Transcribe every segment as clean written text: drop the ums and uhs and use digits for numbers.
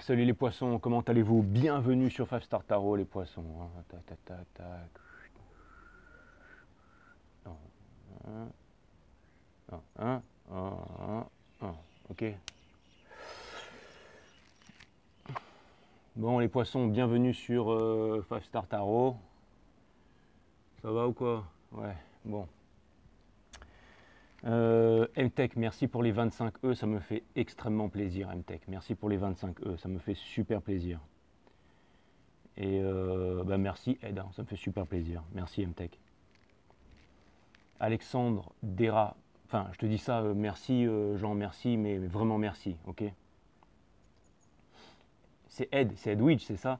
Salut les poissons, comment allez-vous? Bienvenue sur 5 Star Tarot les poissons. Tac, tac, tac, tac. Un, un, ok. Bon les poissons, bienvenue sur 5 Star Tarot. Ça va ou quoi? Ouais, bon. MTech, merci pour les 25 E, ça me fait extrêmement plaisir MTech. Merci pour les 25 E, ça me fait super plaisir. Et bah merci Ed, hein, ça me fait super plaisir. Merci MTech. Alexandre Dera, enfin je te dis ça, merci Jean, merci, mais vraiment merci, ok. C'est Edwidge, c'est ça.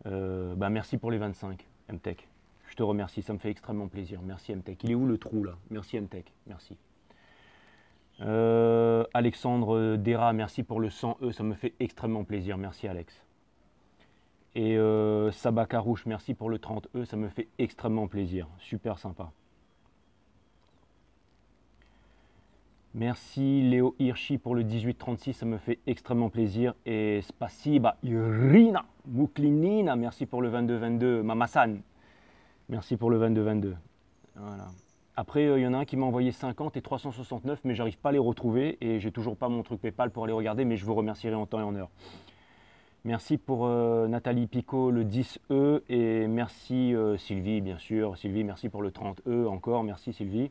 Bah merci pour les 25, MTech. Je te remercie, ça me fait extrêmement plaisir. Merci MTech. Il est où le trou là? Merci MTech, merci. Alexandre Dera, merci pour le 100 E, ça me fait extrêmement plaisir. Merci Alex. Et Sabakarouche, merci pour le 30 E, ça me fait extrêmement plaisir. Super sympa. Merci Léo Hirschi pour le 1836, ça me fait extrêmement plaisir. Et Spasiba Irina Muklinina, merci pour le 2222. Mamasan, merci pour le 2222. Voilà. Après, il y en a un qui m'a envoyé 50 et 369, mais j'arrive pas à les retrouver et j'ai toujours pas mon truc PayPal pour les regarder, mais je vous remercierai en temps et en heure. Merci pour Nathalie Picot, le 10E, et merci Sylvie, bien sûr. Sylvie, merci pour le 30E encore, merci Sylvie.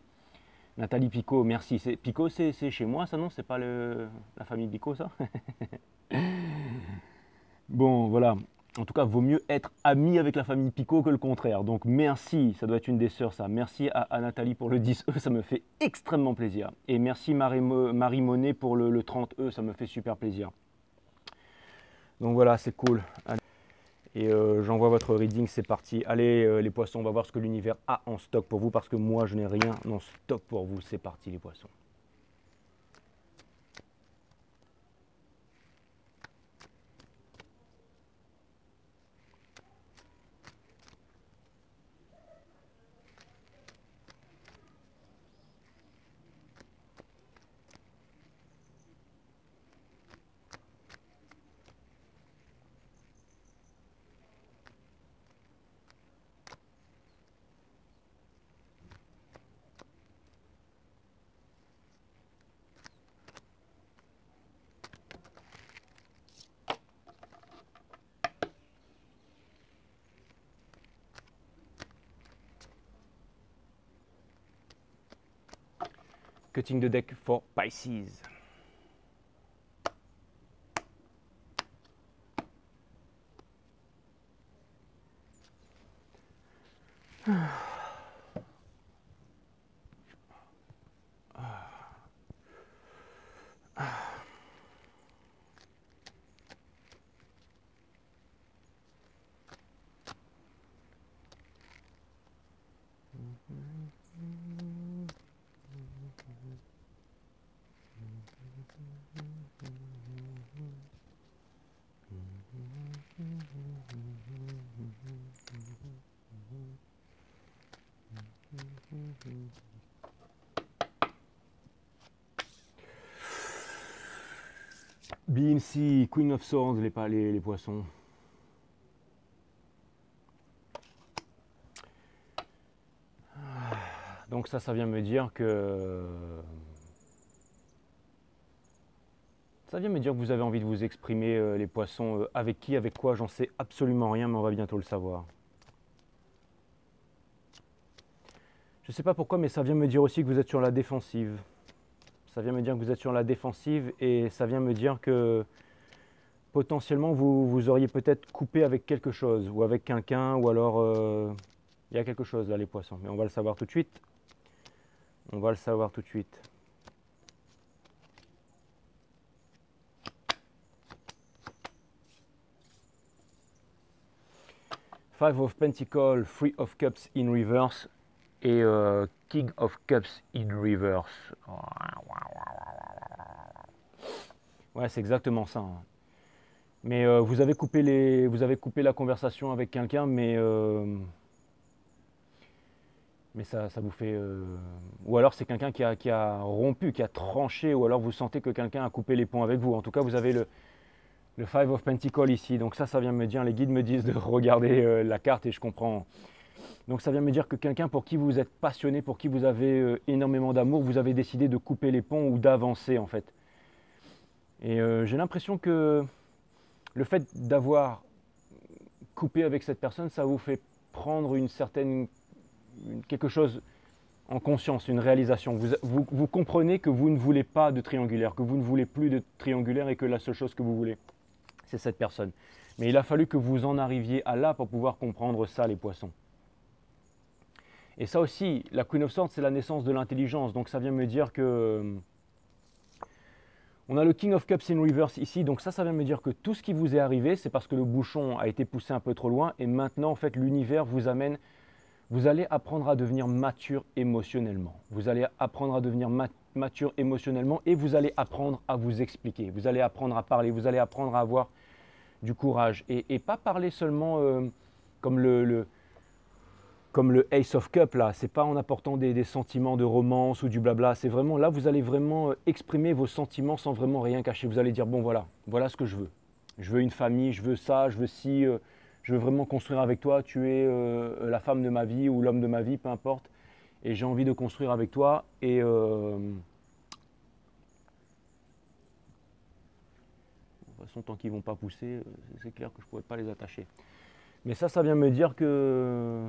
Nathalie Picot, merci. Picot, c'est chez moi, ça non? C'est pas la famille Picot, ça? Bon, voilà. En tout cas, vaut mieux être ami avec la famille Picot que le contraire. Donc merci, ça doit être une des sœurs, ça. Merci à Nathalie pour le 10E, ça me fait extrêmement plaisir. Et merci Marie Monet pour le 30E, ça me fait super plaisir. Donc voilà, c'est cool. Et j'envoie votre reading, c'est parti. Allez les poissons, on va voir ce que l'univers a en stock pour vous parce que moi je n'ai rien en stock pour vous. C'est parti les poissons. Cutting the deck for Pisces. BMC, Queen of Swords, les poissons. Donc ça vient me dire que... Ça vient me dire que vous avez envie de vous exprimer, les poissons. Avec qui, avec quoi, j'en sais absolument rien, mais on va bientôt le savoir. Je ne sais pas pourquoi, mais ça vient me dire aussi que vous êtes sur la défensive. Ça vient me dire que vous êtes sur la défensive et ça vient me dire que potentiellement vous auriez peut-être coupé avec quelque chose ou avec quelqu'un ou alors il y a quelque chose là les poissons. Mais on va le savoir tout de suite. On va le savoir tout de suite. Five of Pentacles, Three of Cups in reverse et King of Cups in reverse. Ouais, c'est exactement ça. Hein. Mais vous avez coupé la conversation avec quelqu'un, mais ça vous fait... Ou alors c'est quelqu'un qui a rompu, qui a tranché, ou alors vous sentez que quelqu'un a coupé les ponts avec vous. En tout cas, vous avez Le Five of Pentacles ici, donc ça vient me dire, les guides me disent de regarder la carte et je comprends. Donc ça vient me dire que quelqu'un pour qui vous êtes passionné, pour qui vous avez énormément d'amour, vous avez décidé de couper les ponts ou d'avancer en fait. Et j'ai l'impression que le fait d'avoir coupé avec cette personne, ça vous fait prendre quelque chose en conscience, une réalisation. Vous comprenez que vous ne voulez pas de triangulaire, que vous ne voulez plus de triangulaire et que la seule chose que vous voulez, c'est cette personne. Mais il a fallu que vous en arriviez à là pour pouvoir comprendre ça, les poissons. Et ça aussi, la Queen of Swords, c'est la naissance de l'intelligence. Donc ça vient me dire que... On a le King of Cups in reverse ici. Donc ça vient me dire que tout ce qui vous est arrivé, c'est parce que le bouchon a été poussé un peu trop loin. Et maintenant, en fait, l'univers vous amène... Vous allez apprendre à devenir mature émotionnellement. Vous allez apprendre à devenir mature émotionnellement et vous allez apprendre à vous expliquer. Vous allez apprendre à parler. Vous allez apprendre à avoir du courage. Et pas parler seulement comme le Ace of Cup là, c'est pas en apportant des sentiments de romance ou du blabla, c'est vraiment là vous allez vraiment exprimer vos sentiments sans vraiment rien cacher. Vous allez dire bon voilà ce que je veux. Je veux une famille, je veux ça, je veux ci, je veux vraiment construire avec toi, tu es la femme de ma vie ou l'homme de ma vie, peu importe. Et j'ai envie de construire avec toi et de toute façon tant qu'ils vont pas pousser, c'est clair que je pourrais pas les attacher. Mais ça vient me dire que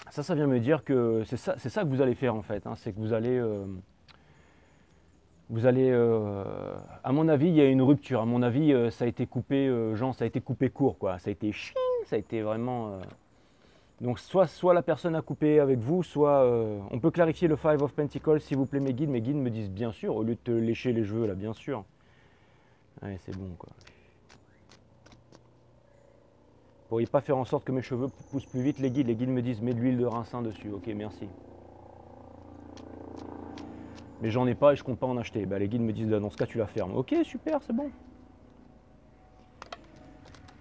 ça vient me dire que c'est ça que vous allez faire en fait, hein, c'est que vous allez, à mon avis, il y a une rupture. À mon avis, ça a été coupé, ça a été coupé court, quoi. Ça a été ching, ça a été vraiment. Donc soit la personne a coupé avec vous, soit on peut clarifier le Five of Pentacles, s'il vous plaît, mes guides. Mes guides me disent bien sûr, au lieu de te lécher les cheveux là, bien sûr. Ouais, c'est bon, quoi. Vous pourriez pas faire en sorte que mes cheveux poussent plus vite, les guides. Les guides me disent mets de l'huile de ricin dessus. Ok, merci. Mais j'en ai pas et je compte pas en acheter. Bah, les guides me disent dans ce cas tu la fermes. Ok, super, c'est bon.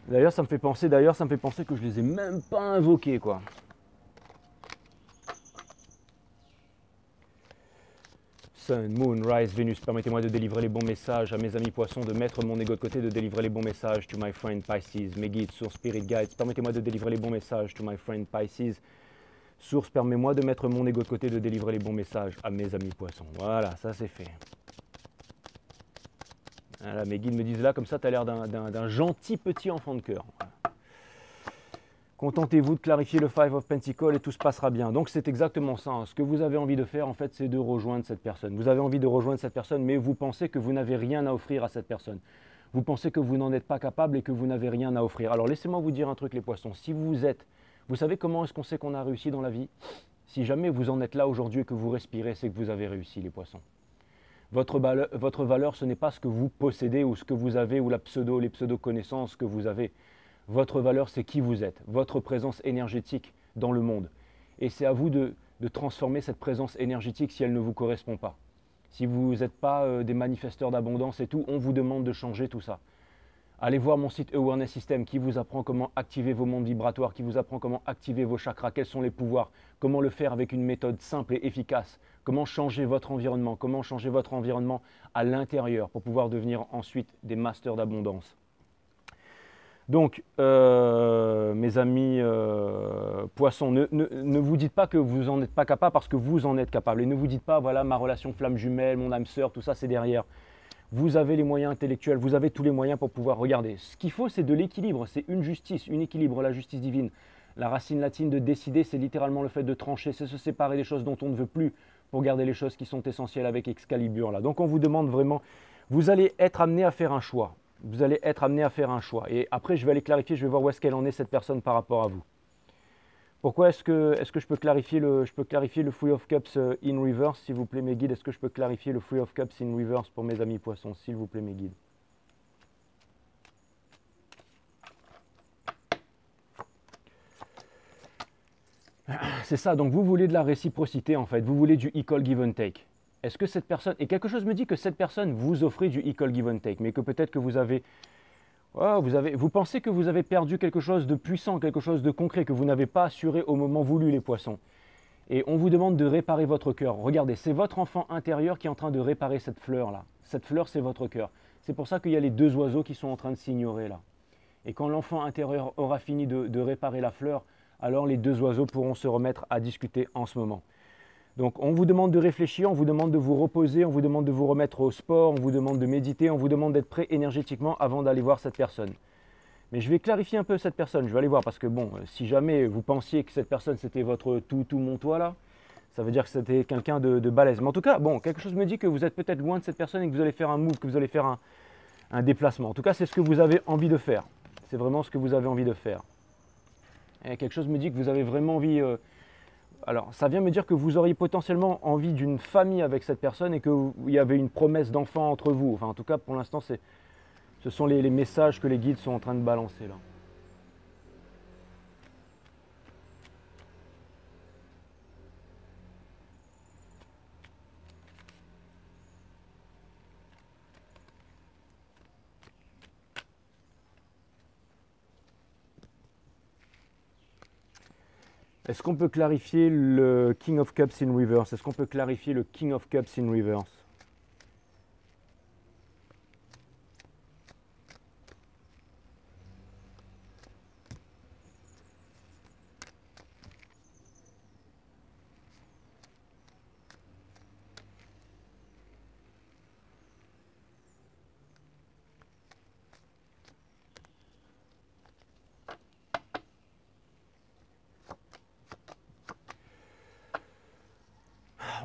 D'ailleurs ça me fait penser que je les ai même pas invoqués, quoi. Sun, Moon, Rise, Vénus, permettez-moi de délivrer les bons messages à mes amis poissons, de mettre mon ego de côté, de délivrer les bons messages to my friend Pisces, mes guides, source, spirit guides, permettez-moi de délivrer les bons messages to my friend Pisces, source, permets-moi de mettre mon ego de côté, de délivrer les bons messages à mes amis poissons. Voilà, ça c'est fait. Voilà, mes guides me disent là, comme ça, tu as l'air d'un gentil petit enfant de cœur. Contentez-vous de clarifier le Five of Pentacles et tout se passera bien. Donc c'est exactement ça. Ce que vous avez envie de faire, en fait, c'est de rejoindre cette personne. Vous avez envie de rejoindre cette personne, mais vous pensez que vous n'avez rien à offrir à cette personne. Vous pensez que vous n'en êtes pas capable et que vous n'avez rien à offrir. Alors laissez-moi vous dire un truc, les poissons. Si vous savez comment est-ce qu'on sait qu'on a réussi dans la vie? Si jamais vous en êtes là aujourd'hui et que vous respirez, c'est que vous avez réussi, les poissons. Votre valeur, ce n'est pas ce que vous possédez ou ce que vous avez ou les pseudo-connaissances que vous avez. Votre valeur, c'est qui vous êtes, votre présence énergétique dans le monde. Et c'est à vous de transformer cette présence énergétique si elle ne vous correspond pas. Si vous n'êtes pas des manifesteurs d'abondance et tout, on vous demande de changer tout ça. Allez voir mon site Awareness System qui vous apprend comment activer vos mondes vibratoires, qui vous apprend comment activer vos chakras, quels sont les pouvoirs, comment le faire avec une méthode simple et efficace, comment changer votre environnement à l'intérieur pour pouvoir devenir ensuite des masters d'abondance. Donc, mes amis poissons, ne vous dites pas que vous n'en êtes pas capable parce que vous en êtes capable. Et ne vous dites pas, voilà, ma relation flamme jumelle, mon âme sœur, tout ça, c'est derrière. Vous avez les moyens intellectuels, vous avez tous les moyens pour pouvoir regarder. Ce qu'il faut, c'est de l'équilibre, c'est une justice, un équilibre, la justice divine. La racine latine de décider, c'est littéralement le fait de trancher, c'est se séparer des choses dont on ne veut plus pour garder les choses qui sont essentielles avec Excalibur. Là. Donc on vous demande vraiment, vous allez être amené à faire un choix. Vous allez être amené à faire un choix. Et après, je vais aller clarifier, je vais voir où est-ce qu'elle en est, cette personne, par rapport à vous. Pourquoi est-ce que je peux clarifier le Three of Cups in reverse, s'il vous plaît, mes guides? Est-ce que je peux clarifier le Three of Cups in reverse pour mes amis poissons, s'il vous plaît, mes guides? C'est ça, donc vous voulez de la réciprocité, en fait. Vous voulez du equal give and take. Est-ce que cette personne... Et quelque chose me dit que cette personne vous offrait du equal give and take, mais que peut-être que vous avez... Oh, vous pensez que vous avez perdu quelque chose de puissant, quelque chose de concret, que vous n'avez pas assuré au moment voulu, les poissons. Et on vous demande de réparer votre cœur. Regardez, c'est votre enfant intérieur qui est en train de réparer cette fleur-là. Cette fleur, c'est votre cœur. C'est pour ça qu'il y a les deux oiseaux qui sont en train de s'ignorer là. Et quand l'enfant intérieur aura fini de réparer la fleur, alors les deux oiseaux pourront se remettre à discuter en ce moment. Donc on vous demande de réfléchir, on vous demande de vous reposer, on vous demande de vous remettre au sport, on vous demande de méditer, on vous demande d'être prêt énergétiquement avant d'aller voir cette personne. Mais je vais clarifier un peu cette personne, je vais aller voir parce que bon, si jamais vous pensiez que cette personne c'était votre tout mon toi là, ça veut dire que c'était quelqu'un de balèze. Mais en tout cas, bon, quelque chose me dit que vous êtes peut-être loin de cette personne et que vous allez faire un move, que vous allez faire un déplacement. En tout cas, c'est ce que vous avez envie de faire. C'est vraiment ce que vous avez envie de faire. Et quelque chose me dit que vous avez vraiment envie... alors, ça vient me dire que vous auriez potentiellement envie d'une famille avec cette personne et qu'il y avait une promesse d'enfant entre vous. Enfin, en tout cas, pour l'instant, ce sont les messages que les guides sont en train de balancer là. Est-ce qu'on peut clarifier le King of Cups in reverse? Est-ce qu'on peut clarifier le King of Cups in reverse?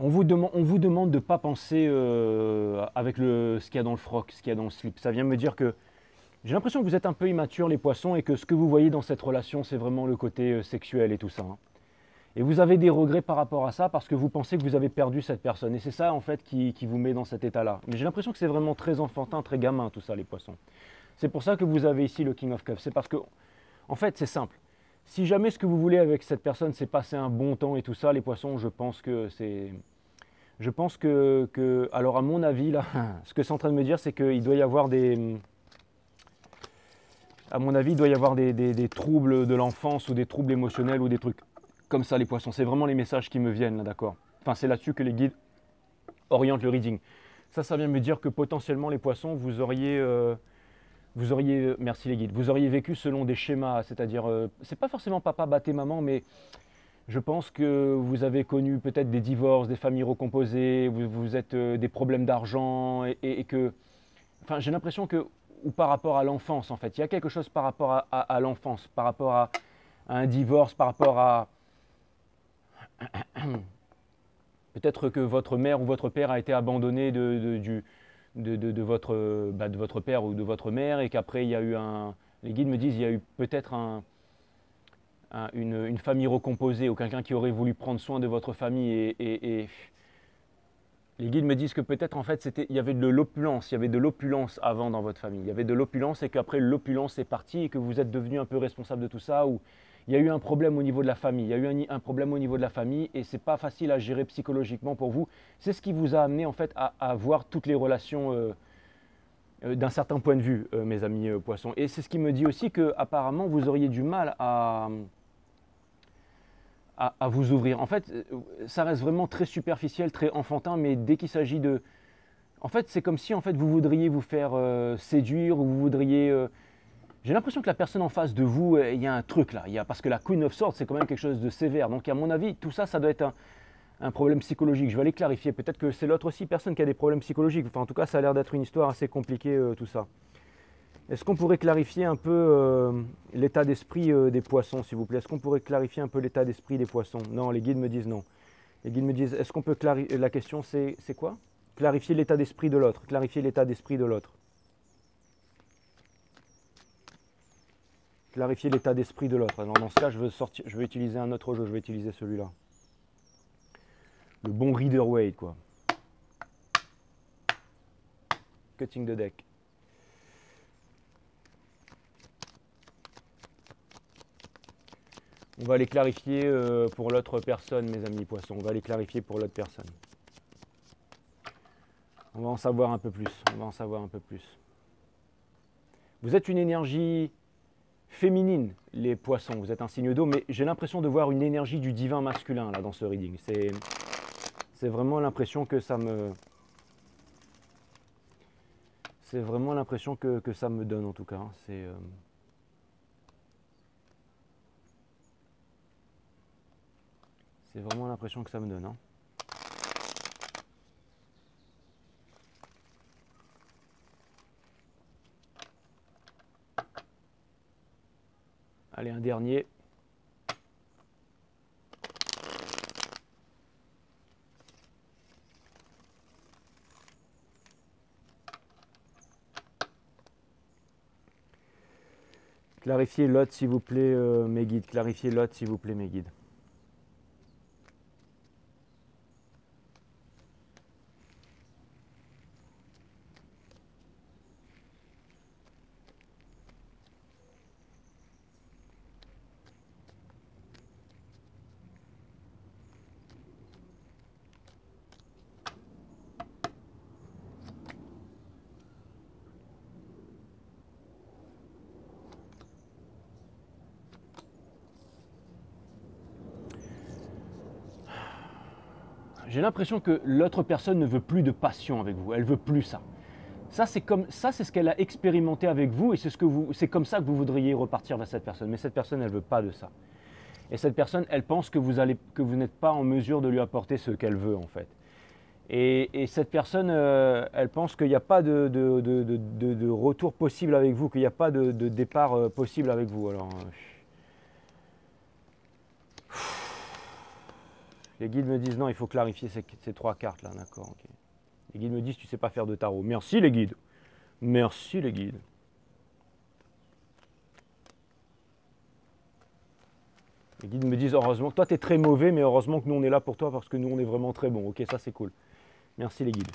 On vous demande de ne pas penser avec ce qu'il y a dans le froc, ce qu'il y a dans le slip. Ça vient me dire que j'ai l'impression que vous êtes un peu immature les poissons et que ce que vous voyez dans cette relation, c'est vraiment le côté sexuel et tout ça. Hein. Et vous avez des regrets par rapport à ça parce que vous pensez que vous avez perdu cette personne. Et c'est ça en fait qui vous met dans cet état-là. Mais j'ai l'impression que c'est vraiment très enfantin, très gamin tout ça les poissons. C'est pour ça que vous avez ici le King of Cups. C'est parce que, en fait, c'est simple. Si jamais ce que vous voulez avec cette personne, c'est passer un bon temps et tout ça, les poissons, je pense que c'est... Je pense alors à mon avis, là, ce que c'est en train de me dire, c'est qu'il doit y avoir des... À mon avis, il doit y avoir des troubles de l'enfance ou des troubles émotionnels ou des trucs comme ça, les poissons. C'est vraiment les messages qui me viennent, là, d'accord? Enfin, c'est là-dessus que les guides orientent le reading. Ça vient me dire que potentiellement, les poissons, vous auriez, merci les guides, vous auriez vécu selon des schémas, c'est-à-dire, c'est pas forcément papa battait maman, mais je pense que vous avez connu peut-être des divorces, des familles recomposées, vous êtes des problèmes d'argent et que, enfin, j'ai l'impression que, ou par rapport à l'enfance en fait, il y a quelque chose par rapport à l'enfance, par rapport à un divorce, par rapport à peut-être que votre mère ou votre père a été abandonné de votre père ou de votre mère et qu'après il y a eu les guides me disent il y a eu peut-être une famille recomposée ou quelqu'un qui aurait voulu prendre soin de votre famille et les guides me disent que peut-être en fait il y avait de l'opulence, il y avait de l'opulence avant dans votre famille, il y avait de l'opulence et qu'après l'opulence est partie et que vous êtes devenu un peu responsable de tout ça ou il y a eu un problème au niveau de la famille, il y a eu un problème au niveau de la famille et c'est pas facile à gérer psychologiquement pour vous. C'est ce qui vous a amené en fait à voir toutes les relations d'un certain point de vue, mes amis poissons. Et c'est ce qui me dit aussi que apparemment vous auriez du mal à vous ouvrir. En fait, ça reste vraiment très superficiel, très enfantin, mais dès qu'il s'agit de... En fait, c'est comme si en fait, vous voudriez vous faire séduire ou vous voudriez... J'ai l'impression que la personne en face de vous, il y a un truc là. Parce que la Queen of Swords, c'est quand même quelque chose de sévère. Donc à mon avis, tout ça, ça doit être un problème psychologique. Je vais aller clarifier. Peut-être que c'est l'autre aussi personne qui a des problèmes psychologiques. Enfin, en tout cas, ça a l'air d'être une histoire assez compliquée, tout ça. Est-ce qu'on pourrait clarifier un peu l'état d'esprit des poissons, s'il vous plaît? Est-ce qu'on pourrait clarifier un peu l'état d'esprit des poissons? Non, les guides me disent non. Les guides me disent, est-ce qu'on peut clarifier... La question, c'est quoi? Clarifier l'état d'esprit de l'autre. Clarifier l'état d'esprit de l'autre. Clarifier l'état d'esprit de l'autre. Dans ce cas, je vais utiliser un autre jeu. Je vais utiliser celui-là. Le bon Reader Waite, quoi. Cutting the deck. On va les clarifier pour l'autre personne, mes amis poissons. On va les clarifier pour l'autre personne. On va en savoir un peu plus. On va en savoir un peu plus. Vous êtes une énergie féminine, les poissons. Vous êtes un signe d'eau, mais j'ai l'impression de voir une énergie du divin masculin là dans ce reading. C'est vraiment l'impression que ça me... C'est vraiment l'impression que ça me donne en tout cas, hein. C'est vraiment l'impression que ça me donne, hein. Allez, un dernier. Clarifiez l'autre s'il vous plaît, mes guides. Clarifiez l'autre s'il vous plaît, mes guides. J'ai l'impression que l'autre personne ne veut plus de passion avec vous. Elle veut plus ça. Ça, c'est ce qu'elle a expérimenté avec vous et c'est comme ça que vous voudriez repartir vers cette personne. Mais cette personne, elle ne veut pas de ça. Et cette personne, elle pense que vous n'êtes pas en mesure de lui apporter ce qu'elle veut en fait. Et cette personne, elle pense qu'il n'y a pas de retour possible avec vous, qu'il n'y a pas de départ possible avec vous. Alors, les guides me disent non, il faut clarifier ces trois cartes là, d'accord. Okay. Les guides me disent tu ne sais pas faire de tarot. Merci les guides. Merci les guides. Les guides me disent heureusement, toi tu es très mauvais, mais heureusement que nous on est là pour toi parce que nous on est vraiment très bons. Ok, ça c'est cool. Merci les guides.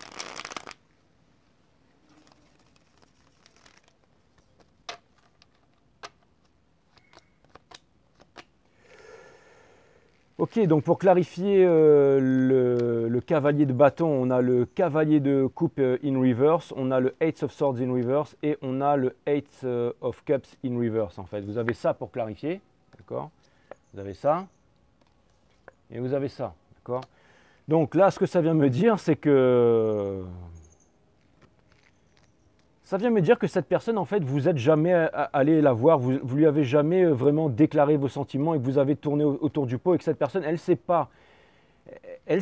Ok, donc pour clarifier le cavalier de bâton, on a le cavalier de coupe in reverse, on a le Eight of Swords in reverse et on a le Eight of Cups in reverse en fait. Vous avez ça pour clarifier, d'accord? Vous avez ça et vous avez ça, d'accord? Donc là, ce que ça vient me dire, c'est que ça vient me dire que cette personne, en fait, vous n'êtes jamais allé la voir, vous lui avez jamais vraiment déclaré vos sentiments et que vous avez tourné autour du pot et que cette personne, elle ne sait pas, elle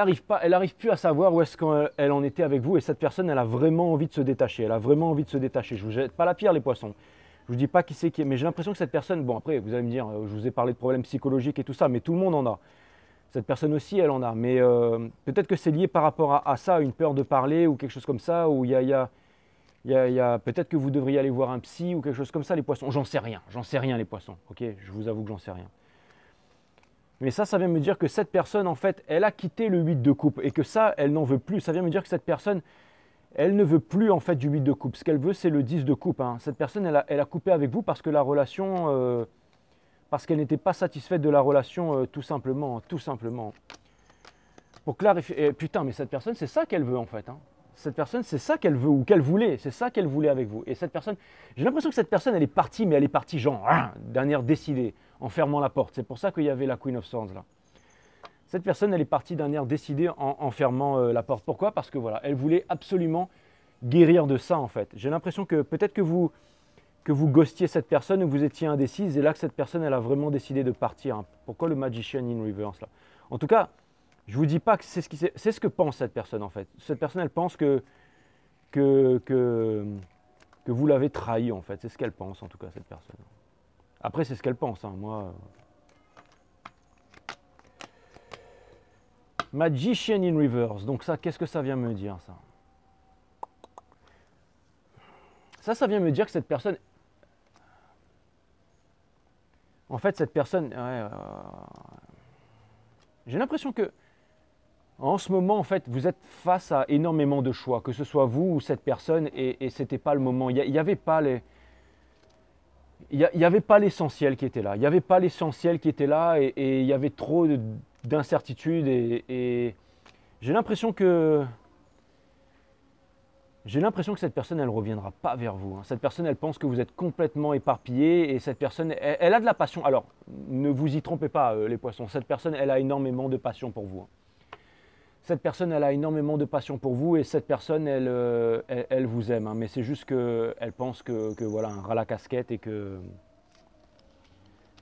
arrive plus à savoir où est-ce qu'elle en était avec vous et cette personne, elle a vraiment envie de se détacher, elle a vraiment envie de se détacher. Je vous jette pas la pierre, les poissons. Je vous dis pas qui c'est qui est, mais j'ai l'impression que cette personne, bon après, vous allez me dire, je vous ai parlé de problèmes psychologiques et tout ça, mais tout le monde en a. Cette personne aussi, elle en a. Mais peut-être que c'est lié par rapport à ça, une peur de parler ou quelque chose comme ça, ou peut-être que vous devriez aller voir un psy ou quelque chose comme ça, les poissons. J'en sais rien les poissons. Ok, je vous avoue que j'en sais rien. Mais ça vient me dire que cette personne, en fait, elle a quitté le 8 de coupe et que ça, elle n'en veut plus. Ça vient me dire que cette personne, elle ne veut plus en fait du 8 de coupe. Ce qu'elle veut, c'est le 10 de coupe, hein. Cette personne, elle a coupé avec vous parce que la relation... parce qu'elle n'était pas satisfaite de la relation, tout simplement. Pour clarifier, putain, mais cette personne, c'est ça qu'elle veut en fait, hein. Cette personne, c'est ça qu'elle veut ou qu'elle voulait, c'est ça qu'elle voulait avec vous. Et cette personne, j'ai l'impression que cette personne, elle est partie, mais elle est partie genre, d'un air décidé, en fermant la porte. C'est pour ça qu'il y avait la Queen of Swords là. Cette personne, elle est partie d'un air décidé en fermant la porte. Pourquoi? Parce que voilà, elle voulait absolument guérir de ça en fait. J'ai l'impression que peut-être que vous ghostiez cette personne ou que vous étiez indécise et là que cette personne elle a vraiment décidé de partir, hein. Pourquoi le Magician in reverse là? En tout cas, je vous dis pas que c'est ce que pense cette personne en fait. Cette personne elle pense que vous l'avez trahi en fait. C'est ce qu'elle pense en tout cas cette personne. Après c'est ce qu'elle pense, hein. Moi. Magician in reverse. Donc ça, qu'est-ce que ça vient me dire ça? Ça vient me dire que cette personne... En fait, cette personne... j'ai l'impression que, en ce moment, en fait, vous êtes face à énormément de choix, que ce soit vous ou cette personne, et ce n'était pas le moment. Il n'y avait pas les... Il n'y avait pas l'essentiel qui était là. Il n'y avait pas l'essentiel qui était là, et il y avait trop d'incertitudes, et j'ai l'impression que... J'ai l'impression que cette personne, elle ne reviendra pas vers vous, hein. Cette personne, elle pense que vous êtes complètement éparpillé et cette personne, elle a de la passion. Alors, ne vous y trompez pas, les poissons. Cette personne, elle a énormément de passion pour vous, hein. cette personne, elle a énormément de passion pour vous et cette personne, elle vous aime. Hein, mais c'est juste qu'elle pense que voilà, un ras la casquette et que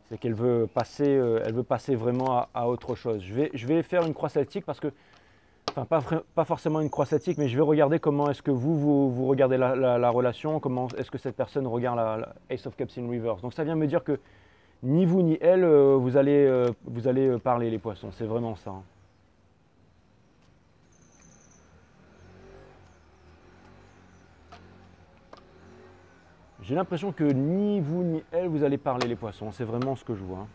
c'est qu'elle veut passer vraiment à autre chose. Je vais faire une croix celtique parce que, enfin pas forcément une croix celtique, mais je vais regarder comment est-ce que vous regardez la relation, comment est-ce que cette personne regarde la Ace of Cups in Reverse. Donc ça vient me dire que ni vous ni elle, vous allez parler les poissons, c'est vraiment ça. Hein. J'ai l'impression que ni vous ni elle, vous allez parler les poissons. C'est vraiment ce que je vois. Hein.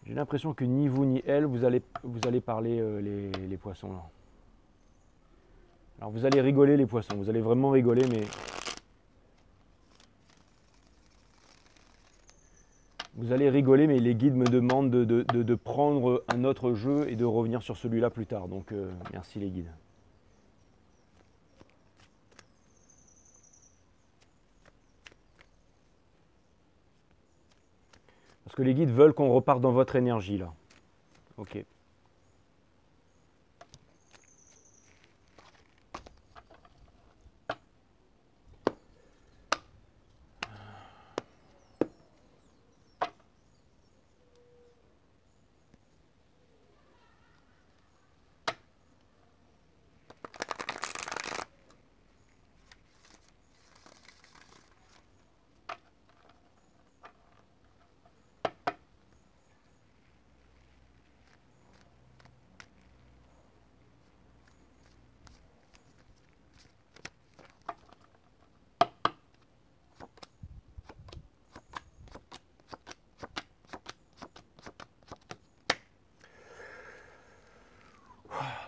J'ai l'impression que ni vous ni elle, vous allez parler les poissons. Là. Alors vous allez rigoler les poissons, vous allez vraiment rigoler, mais vous allez rigoler, mais les guides me demandent de prendre un autre jeu et de revenir sur celui-là plus tard. Donc merci les guides. Parce que les guides veulent qu'on reparte dans votre énergie là. Ok.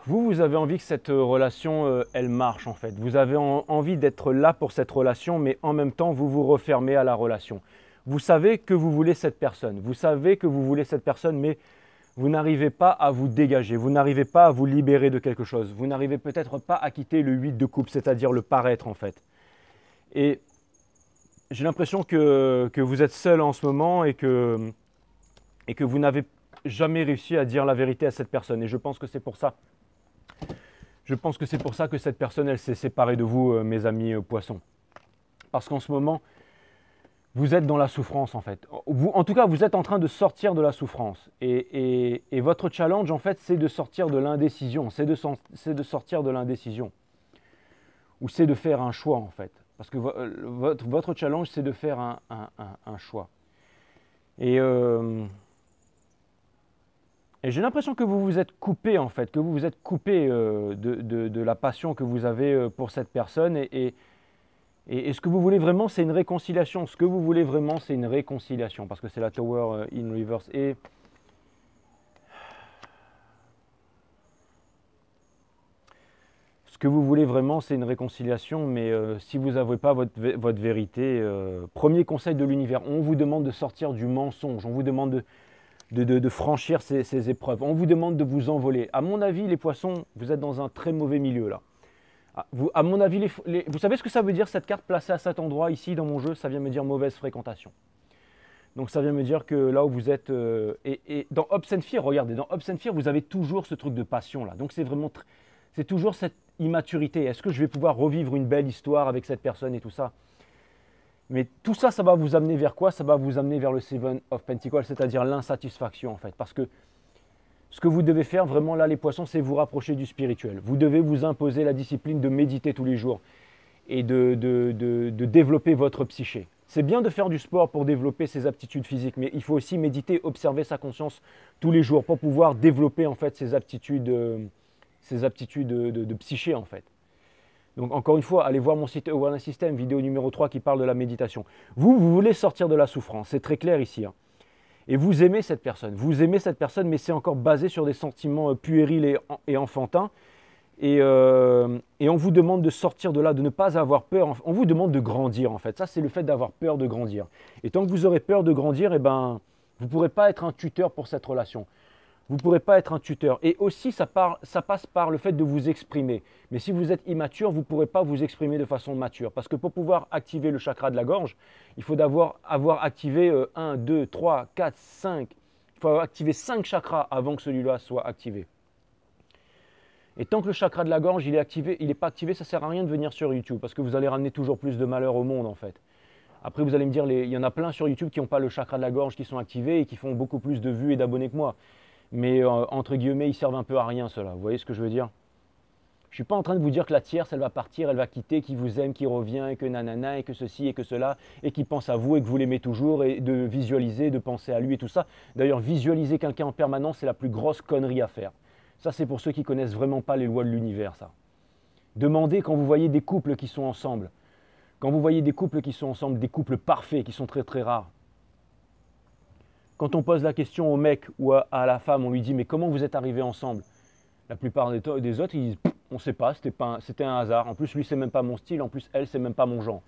Vous avez envie que cette relation, elle marche en fait. Vous avez envie d'être là pour cette relation, mais en même temps, vous vous refermez à la relation. Vous savez que vous voulez cette personne. Vous savez que vous voulez cette personne, mais vous n'arrivez pas à vous dégager. Vous n'arrivez pas à vous libérer de quelque chose. Vous n'arrivez peut-être pas à quitter le 8 de coupe, c'est-à-dire le paraître en fait. Et j'ai l'impression que vous êtes seul en ce moment et que vous n'avez jamais réussi à dire la vérité à cette personne. Et je pense que c'est pour ça. Je pense que c'est pour ça que cette personne, elle s'est séparée de vous, mes amis poissons. Parce qu'en ce moment, vous êtes dans la souffrance, en fait. En tout cas, vous êtes en train de sortir de la souffrance. Et votre challenge, en fait, c'est de sortir de l'indécision. C'est de sortir de l'indécision. Ou c'est de faire un choix, en fait. Parce que votre challenge, c'est de faire un choix. Et j'ai l'impression que vous vous êtes coupé en fait, que vous vous êtes coupé de la passion que vous avez pour cette personne. Et ce que vous voulez vraiment, c'est une réconciliation. Ce que vous voulez vraiment, c'est une réconciliation. Parce que c'est la Tower in Reverse. Et ce que vous voulez vraiment, c'est une réconciliation. Mais si vous n'avez pas votre vérité, premier conseil de l'univers, on vous demande de sortir du mensonge. On vous demande de franchir ces épreuves. On vous demande de vous envoler. À mon avis, les poissons, vous êtes dans un très mauvais milieu là. À mon avis, vous savez ce que ça veut dire cette carte placée à cet endroit ici dans mon jeu? Ça vient me dire mauvaise fréquentation. Donc ça vient me dire que là où vous êtes... et dans Hopes and Fear, regardez, dans Hopes and Fear, vous avez toujours ce truc de passion là. Donc c'est vraiment... C'est toujours cette immaturité. Est-ce que je vais pouvoir revivre une belle histoire avec cette personne et tout ça? Mais tout ça, ça va vous amener vers quoi? Ça va vous amener vers le Seven of Pentacles, c'est-à-dire l'insatisfaction en fait. Parce que ce que vous devez faire vraiment là, les poissons, c'est vous rapprocher du spirituel. Vous devez vous imposer la discipline de méditer tous les jours et de développer votre psyché. C'est bien de faire du sport pour développer ses aptitudes physiques, mais il faut aussi méditer, observer sa conscience tous les jours pour pouvoir développer en fait ses aptitudes de psyché en fait. Donc encore une fois, allez voir mon site Awareness System, vidéo numéro 3 qui parle de la méditation. Vous voulez sortir de la souffrance, c'est très clair ici. Hein. Et vous aimez cette personne, mais c'est encore basé sur des sentiments puérils et enfantins. Et on vous demande de sortir de là, de ne pas avoir peur. On vous demande de grandir en fait. Ça, c'est le fait d'avoir peur de grandir. Et tant que vous aurez peur de grandir, eh ben, vous ne pourrez pas être un tuteur pour cette relation. Vous ne pourrez pas être un tuteur. Et aussi, ça passe par le fait de vous exprimer. Mais si vous êtes immature, vous ne pourrez pas vous exprimer de façon mature. Parce que pour pouvoir activer le chakra de la gorge, il faut avoir activé 1, 2, 3, 4, 5. Il faut avoir activé 5 chakras avant que celui-là soit activé. Et tant que le chakra de la gorge il n'est pas activé, ça ne sert à rien de venir sur YouTube parce que vous allez ramener toujours plus de malheur au monde en fait. Après vous allez me dire, il y en a plein sur YouTube qui n'ont pas le chakra de la gorge, qui sont activés et qui font beaucoup plus de vues et d'abonnés que moi. Mais entre guillemets, ils servent un peu à rien ceux-là. Vous voyez ce que je veux dire? Je ne suis pas en train de vous dire que la tierce, elle va partir, elle va quitter, qui vous aime, qui revient, et que nanana, et que ceci, et que cela, et qui pense à vous, et que vous l'aimez toujours, et de visualiser, de penser à lui et tout ça. D'ailleurs, visualiser quelqu'un en permanence, c'est la plus grosse connerie à faire. Ça, c'est pour ceux qui ne connaissent vraiment pas les lois de l'univers, ça. Demandez quand vous voyez des couples qui sont ensemble. Quand vous voyez des couples qui sont ensemble, des couples parfaits, qui sont très très rares. Quand on pose la question au mec ou à la femme, on lui dit « mais comment vous êtes arrivés ensemble ?» La plupart des autres, ils disent « on ne sait pas, c'était un hasard. En plus, lui, c'est même pas mon style. En plus, elle, c'est même pas mon genre. »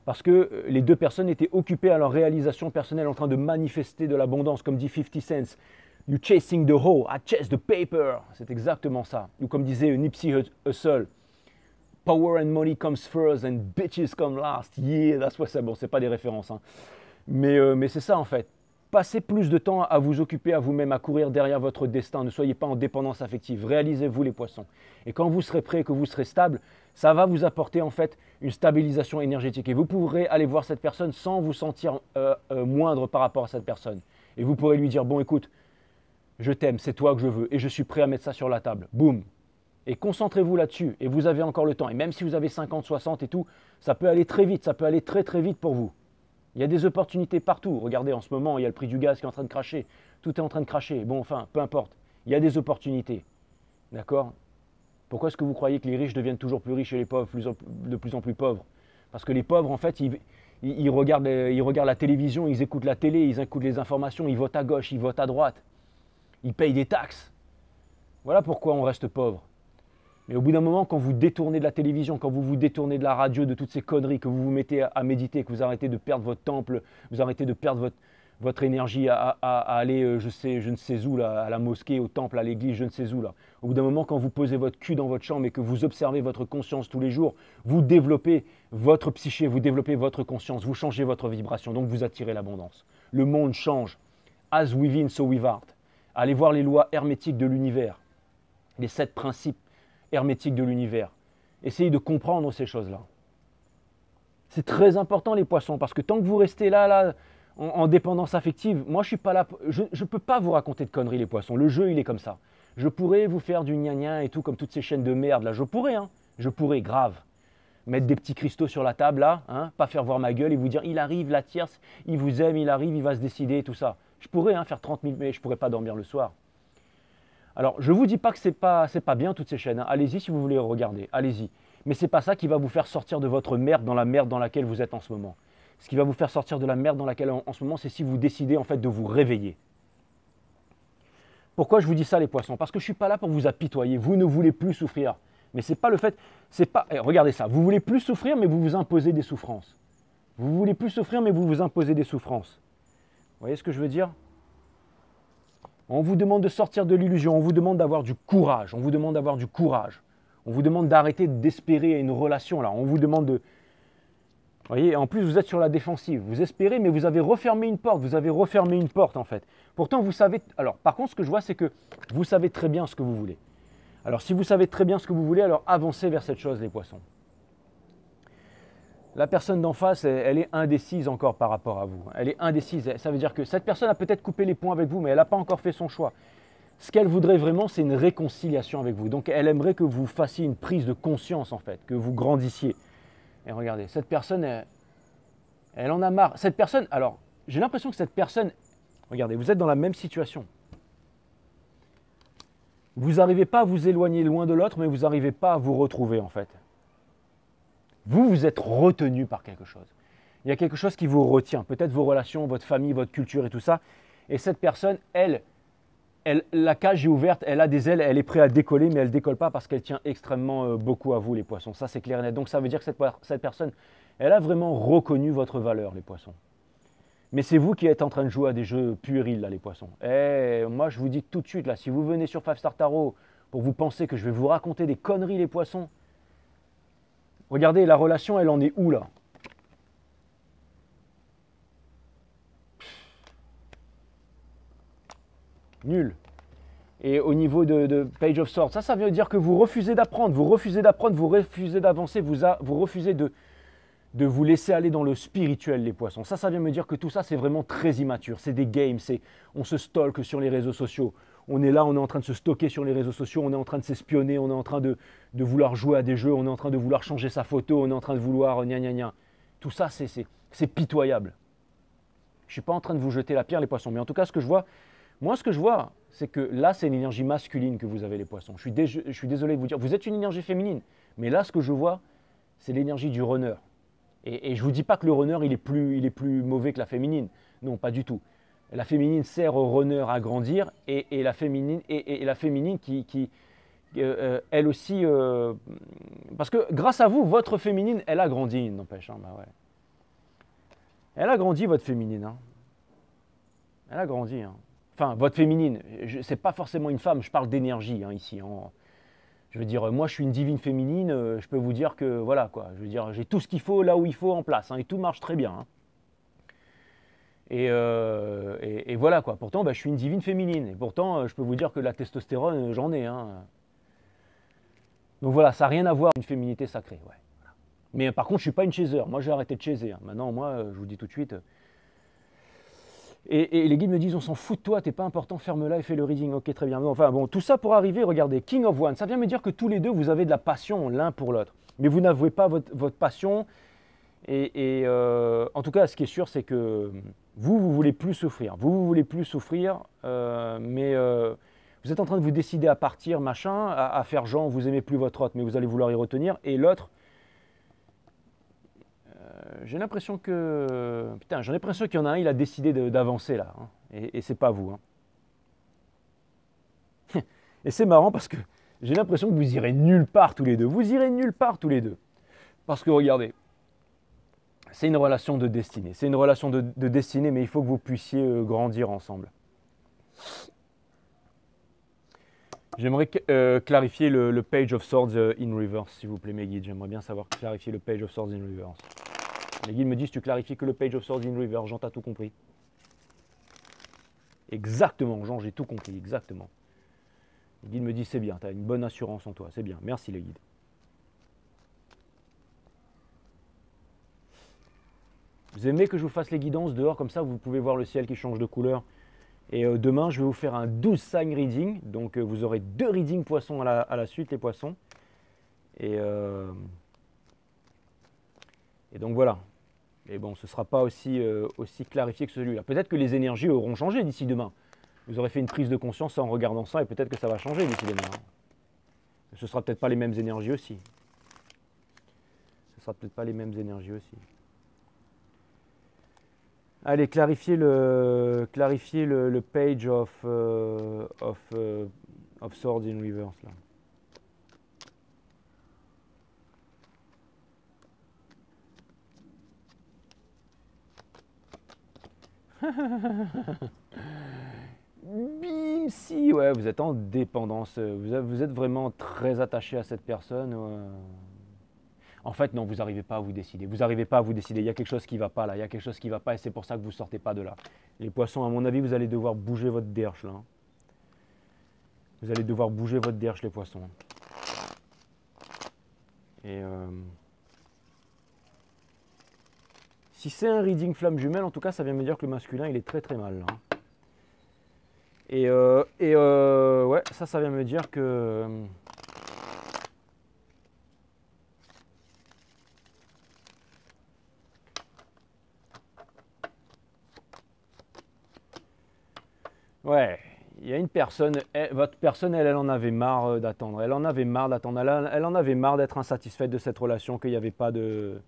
Parce que les deux personnes étaient occupées à leur réalisation personnelle, en train de manifester de l'abondance, comme dit 50 Cent. You chasing the hoe, I chase the paper. C'est exactement ça. Ou comme disait Nipsey Hussle, power and money comes first and bitches come last. Yeah, that's what c'est bon, c'est pas des références. Hein. Mais c'est ça en fait. Passez plus de temps à vous occuper à vous-même, à courir derrière votre destin. Ne soyez pas en dépendance affective. Réalisez-vous les poissons. Et quand vous serez prêt, que vous serez stable, ça va vous apporter en fait une stabilisation énergétique. Et vous pourrez aller voir cette personne sans vous sentir moindre par rapport à cette personne. Et vous pourrez lui dire, bon écoute, je t'aime, c'est toi que je veux et je suis prêt à mettre ça sur la table. Boum. Et concentrez-vous là-dessus et vous avez encore le temps. Et même si vous avez 50, 60 et tout, ça peut aller très vite, ça peut aller très très vite pour vous. Il y a des opportunités partout. Regardez, en ce moment, il y a le prix du gaz qui est en train de cracher. Tout est en train de cracher. Bon, enfin, peu importe. Il y a des opportunités. D'accord? Pourquoi est-ce que vous croyez que les riches deviennent toujours plus riches et les pauvres de plus en plus pauvres? Parce que les pauvres, en fait, ils regardent la télévision, ils écoutent la télé, ils écoutent les informations, ils votent à gauche, ils votent à droite. Ils payent des taxes. Voilà pourquoi on reste pauvre. Mais au bout d'un moment, quand vous détournez de la télévision, quand vous vous détournez de la radio, de toutes ces conneries, que vous vous mettez à méditer, que vous arrêtez de perdre votre temple, vous arrêtez de perdre votre énergie à aller, je ne sais où, là, à la mosquée, au temple, à l'église, je ne sais où. Là. Au bout d'un moment, quand vous posez votre cul dans votre chambre et que vous observez votre conscience tous les jours, vous développez votre psyché, vous développez votre conscience, vous changez votre vibration, donc vous attirez l'abondance. Le monde change. As within, so without. Allez voir les lois hermétiques de l'univers, les 7 principes hermétiques de l'univers. Essayez de comprendre ces choses-là. C'est très important les poissons, parce que tant que vous restez là en dépendance affective, moi je suis pas là, je ne peux pas vous raconter de conneries les poissons, le jeu il est comme ça. Je pourrais vous faire du gna-gna et tout, comme toutes ces chaînes de merde là, je pourrais, grave. Mettre des petits cristaux sur la table là, hein, pas faire voir ma gueule et vous dire il arrive, la tierce, il vous aime, il arrive, il va se décider et tout ça. Je pourrais faire 30 000, mais je ne pourrais pas dormir le soir. Alors, je ne vous dis pas que ce n'est pas bien toutes ces chaînes. Hein. Allez-y si vous voulez regarder, allez-y. Mais ce n'est pas ça qui va vous faire sortir de votre merde, dans la merde dans laquelle vous êtes en ce moment. Ce qui va vous faire sortir de la merde dans laquelle en ce moment, c'est si vous décidez en fait de vous réveiller. Pourquoi je vous dis ça les poissons? Parce que je ne suis pas là pour vous apitoyer. Vous ne voulez plus souffrir. Mais ce n'est pas le fait, c'est pas, regardez ça, vous voulez plus souffrir mais vous vous imposez des souffrances. Vous voulez plus souffrir mais vous vous imposez des souffrances. Vous voyez ce que je veux dire? On vous demande de sortir de l'illusion, on vous demande d'avoir du courage, on vous demande d'avoir du courage. On vous demande d'arrêter d'espérer une relation là, on vous demande de... Vous voyez, en plus vous êtes sur la défensive, vous espérez mais vous avez refermé une porte, en fait. Pourtant vous savez... Alors par contre ce que je vois c'est que vous savez très bien ce que vous voulez. Alors si vous savez très bien ce que vous voulez, alors avancez vers cette chose les poissons. La personne d'en face, elle est indécise encore par rapport à vous. Elle est indécise. Ça veut dire que cette personne a peut-être coupé les ponts avec vous, mais elle n'a pas encore fait son choix. Ce qu'elle voudrait vraiment, c'est une réconciliation avec vous. Donc, elle aimerait que vous fassiez une prise de conscience, en fait, que vous grandissiez. Et regardez, cette personne, elle en a marre. Cette personne, alors, j'ai l'impression que cette personne, regardez, vous êtes dans la même situation. Vous n'arrivez pas à vous éloigner loin de l'autre, mais vous n'arrivez pas à vous retrouver, en fait. Vous êtes retenu par quelque chose. Il y a quelque chose qui vous retient, peut-être vos relations, votre famille, votre culture et tout ça. Et cette personne, elle La cage est ouverte, elle a des ailes, elle est prête à décoller, mais elle ne décolle pas parce qu'elle tient extrêmement beaucoup à vous, les poissons. Ça, c'est clair et net. Donc, ça veut dire que cette personne, elle a vraiment reconnu votre valeur, les poissons. Mais c'est vous qui êtes en train de jouer à des jeux puérils, là, les poissons. Et moi, je vous dis tout de suite, là, si vous venez sur 5 Star Tarot pour vous penser que je vais vous raconter des conneries, les poissons, regardez, la relation, elle en est où, là? Nul. Et au niveau de Page of Swords, ça veut dire que vous refusez d'apprendre, vous refusez d'apprendre, vous refusez d'avancer, vous refusez de vous laisser aller dans le spirituel, les poissons. Ça vient me dire que tout ça, c'est vraiment très immature. C'est des games, on se stalk sur les réseaux sociaux. On est là, on est en train de se stocker sur les réseaux sociaux, on est en train de s'espionner, on est en train de vouloir jouer à des jeux, on est en train de vouloir changer sa photo, on est en train de vouloir gna gna gna. Tout ça, c'est pitoyable. Je ne suis pas en train de vous jeter la pierre, les poissons, mais en tout cas, ce que je vois, c'est que là, c'est une énergie masculine que vous avez, les poissons. Je suis désolé de vous dire, vous êtes une énergie féminine, mais là, ce que je vois, c'est l'énergie du runner. Et je ne vous dis pas que le runner, il est plus mauvais que la féminine. Non, pas du tout. La féminine sert au runner à grandir et la féminine qui elle aussi... parce que grâce à vous, votre féminine, elle a grandi, n'empêche. Hein, bah ouais. Elle a grandi, votre féminine. Hein. Elle a grandi. Hein. Enfin, votre féminine, ce n'est pas forcément une femme, je parle d'énergie hein, ici. Hein. Je veux dire, moi je suis une divine féminine, je peux vous dire que voilà quoi, je veux dire, j'ai tout ce qu'il faut là où il faut en place, hein, et tout marche très bien. Hein. Et voilà quoi, pourtant bah, je suis une divine féminine, et pourtant je peux vous dire que la testostérone, j'en ai. Hein. Donc voilà, ça n'a rien à voir avec une féminité sacrée. Ouais. Voilà. Mais par contre, je ne suis pas une chaser, moi j'ai arrêté de chaiser. Hein. Maintenant, moi, je vous dis tout de suite. Et les guides me disent, on s'en fout de toi, t'es pas important, ferme-la et fais le reading. Ok, très bien. Enfin bon, tout ça pour arriver, regardez, King of One, ça vient me dire que tous les deux, vous avez de la passion l'un pour l'autre. Mais vous n'avouez pas votre passion. En tout cas, ce qui est sûr, c'est que vous voulez plus souffrir. Vous voulez plus souffrir, mais vous êtes en train de vous décider à partir, machin, à faire genre, vous aimez plus votre autre, mais vous allez vouloir y retenir. Et l'autre, j'ai l'impression que... Putain, j'ai l'impression qu'il y en a un, il a décidé d'avancer là. Hein, et c'est pas vous. Hein. Et c'est marrant parce que j'ai l'impression que vous irez nulle part tous les deux. Vous irez nulle part tous les deux. Parce que regardez, c'est une relation de destinée. C'est une relation de destinée, mais il faut que vous puissiez grandir ensemble. J'aimerais clarifier le Page of Swords in reverse, s'il vous plaît, mes guides. J'aimerais bien savoir clarifier le Page of Swords in reverse. Les guides me disent, tu clarifies que le Page of Swords in reverse. Jean, t'as tout compris. Exactement, Jean, j'ai tout compris, exactement. Les guides me disent, c'est bien, tu as une bonne assurance en toi, c'est bien. Merci les guides. Vous aimez que je vous fasse les guidances dehors, comme ça vous pouvez voir le ciel qui change de couleur. Et demain, je vais vous faire un 12 sign reading. Donc vous aurez 2 readings poissons à la suite, les poissons. Et donc voilà. Et bon, ce ne sera pas aussi clarifié que celui-là. Peut-être que les énergies auront changé d'ici demain. Vous aurez fait une prise de conscience en regardant ça et peut-être que ça va changer d'ici demain. Ce ne sera peut-être pas les mêmes énergies aussi. Ce ne sera peut-être pas les mêmes énergies aussi. Allez, clarifiez le page of Swords in Reverse là. Bim, si, ouais, vous êtes en dépendance, vous êtes vraiment très attaché à cette personne. En fait, non, vous n'arrivez pas à vous décider. Vous n'arrivez pas à vous décider. Il y a quelque chose qui ne va pas là. Il y a quelque chose qui ne va pas et c'est pour ça que vous ne sortez pas de là. Les poissons, à mon avis, vous allez devoir bouger votre derche là. Vous allez devoir bouger votre derche, les poissons. Et si c'est un reading flamme jumelle, en tout cas, ça vient me dire que le masculin, il est très très mal là. Ouais, ça vient me dire que... Ouais, il y a une personne, votre personne, elle en avait marre d'attendre. Elle en avait marre d'attendre. Elle en avait marre d'être insatisfaite de cette relation, qu'il n'y avait pas de...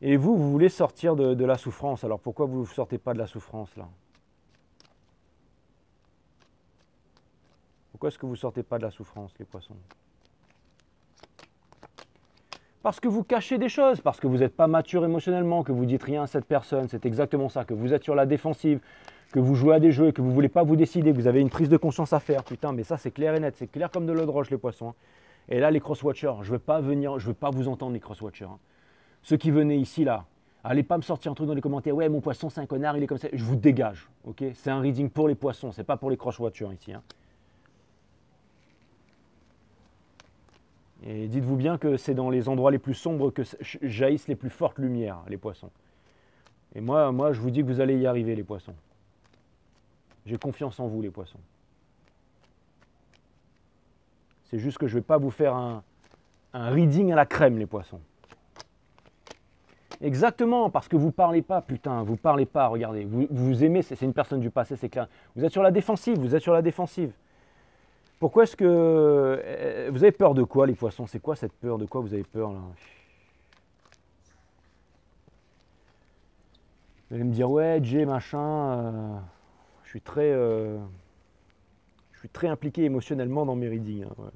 Et vous voulez sortir de la souffrance. Alors pourquoi vous ne sortez pas de la souffrance là? Pourquoi est-ce que vous ne sortez pas de la souffrance, les poissons? Parce que vous cachez des choses, parce que vous n'êtes pas mature émotionnellement, que vous dites rien à cette personne, c'est exactement ça, que vous êtes sur la défensive, que vous jouez à des jeux, que vous ne voulez pas vous décider, que vous avez une prise de conscience à faire. Putain, mais ça c'est clair et net, c'est clair comme de l'eau de roche les poissons. Et là les cross-watchers, je ne veux pas vous entendre les cross-watchers. Ceux qui venaient ici là, allez pas me sortir un truc dans les commentaires, ouais mon poisson c'est un connard, il est comme ça, je vous dégage, ok? C'est un reading pour les poissons, c'est pas pour les cross-watchers ici. Et dites-vous bien que c'est dans les endroits les plus sombres que jaillissent les plus fortes lumières, les poissons. Et moi, je vous dis que vous allez y arriver, les poissons. J'ai confiance en vous, les poissons. C'est juste que je ne vais pas vous faire un reading à la crème, les poissons. Exactement, parce que vous ne parlez pas, putain, vous ne parlez pas, regardez. Vous aimez, c'est une personne du passé, c'est clair. Vous êtes sur la défensive, vous êtes sur la défensive. Pourquoi est-ce que... Vous avez peur de quoi, les poissons? C'est quoi cette peur? De quoi vous avez peur, là? Vous allez me dire, ouais, Jay, machin... je suis très impliqué émotionnellement dans mes readings. Hein, ouais.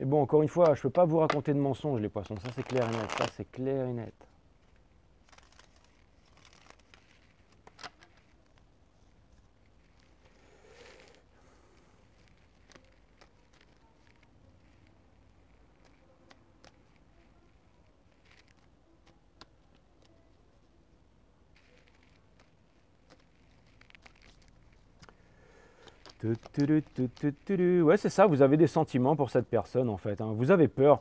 Et bon, encore une fois, je ne peux pas vous raconter de mensonges, les poissons. Ça, c'est clair et net. Ça, c'est clair et net. Ouais, c'est ça, vous avez des sentiments pour cette personne en fait. Hein. Vous avez peur.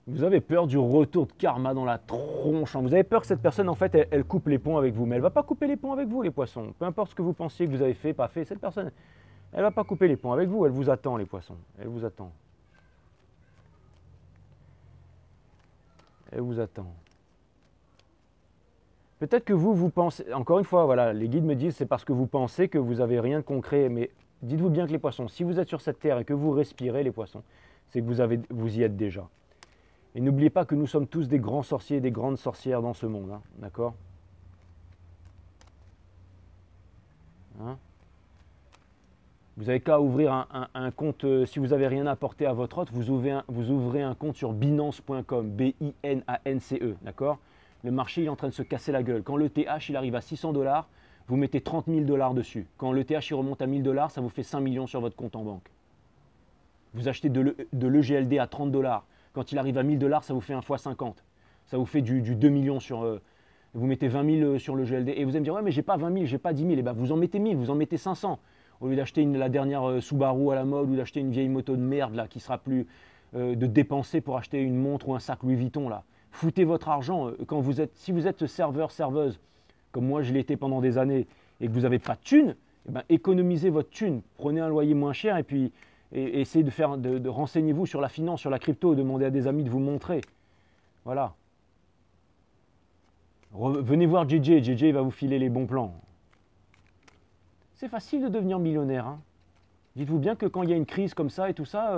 Vous avez peur du retour de karma dans la tronche. Hein. Vous avez peur que cette personne en fait, elle coupe les ponts avec vous. Mais elle ne va pas couper les ponts avec vous, les poissons. Peu importe ce que vous pensiez que vous avez fait, pas fait, cette personne, elle ne va pas couper les ponts avec vous. Elle vous attend, les poissons. Elle vous attend. Elle vous attend. Peut-être que vous pensez, encore une fois, voilà, les guides me disent c'est parce que vous pensez que vous n'avez rien de concret, mais dites-vous bien que les poissons, si vous êtes sur cette terre et que vous respirez les poissons, c'est que vous y êtes déjà. Et n'oubliez pas que nous sommes tous des grands sorciers et des grandes sorcières dans ce monde, hein, d'accord? Hein? Vous n'avez qu'à ouvrir un compte, si vous n'avez rien à apporter à votre hôte, vous ouvrez un compte sur Binance.com, B-I-N-A-N-C-E, d'accord? Le marché il est en train de se casser la gueule. Quand le TH il arrive à 600 $, vous mettez 30 000 $ dessus. Quand le TH il remonte à 1000 $, ça vous fait 5 millions sur votre compte en banque. Vous achetez de l'EGLD à 30 $. Quand il arrive à 1000 $, ça vous fait un x 50. Ça vous fait du 2 millions sur... vous mettez 20 000 sur le GLD. Et vous allez me dire, ouais mais j'ai pas 20 000, j'ai pas 10 000. Et ben vous en mettez 1000, vous en mettez 500. Au lieu d'acheter la dernière Subaru à la mode ou d'acheter une vieille moto de merde là, qui sera plus de dépenser pour acheter une montre ou un sac Louis Vuitton là. Foutez votre argent. Si vous êtes serveur, serveuse, comme moi je l'ai été pendant des années, et que vous n'avez pas de thune, eh ben, économisez votre thune. Prenez un loyer moins cher et puis essayez de renseignez-vous sur la finance, sur la crypto, demandez à des amis de vous montrer. Voilà. Venez voir JJ, JJ va vous filer les bons plans. C'est facile de devenir millionnaire. Hein. Dites-vous bien que quand il y a une crise comme ça et tout ça,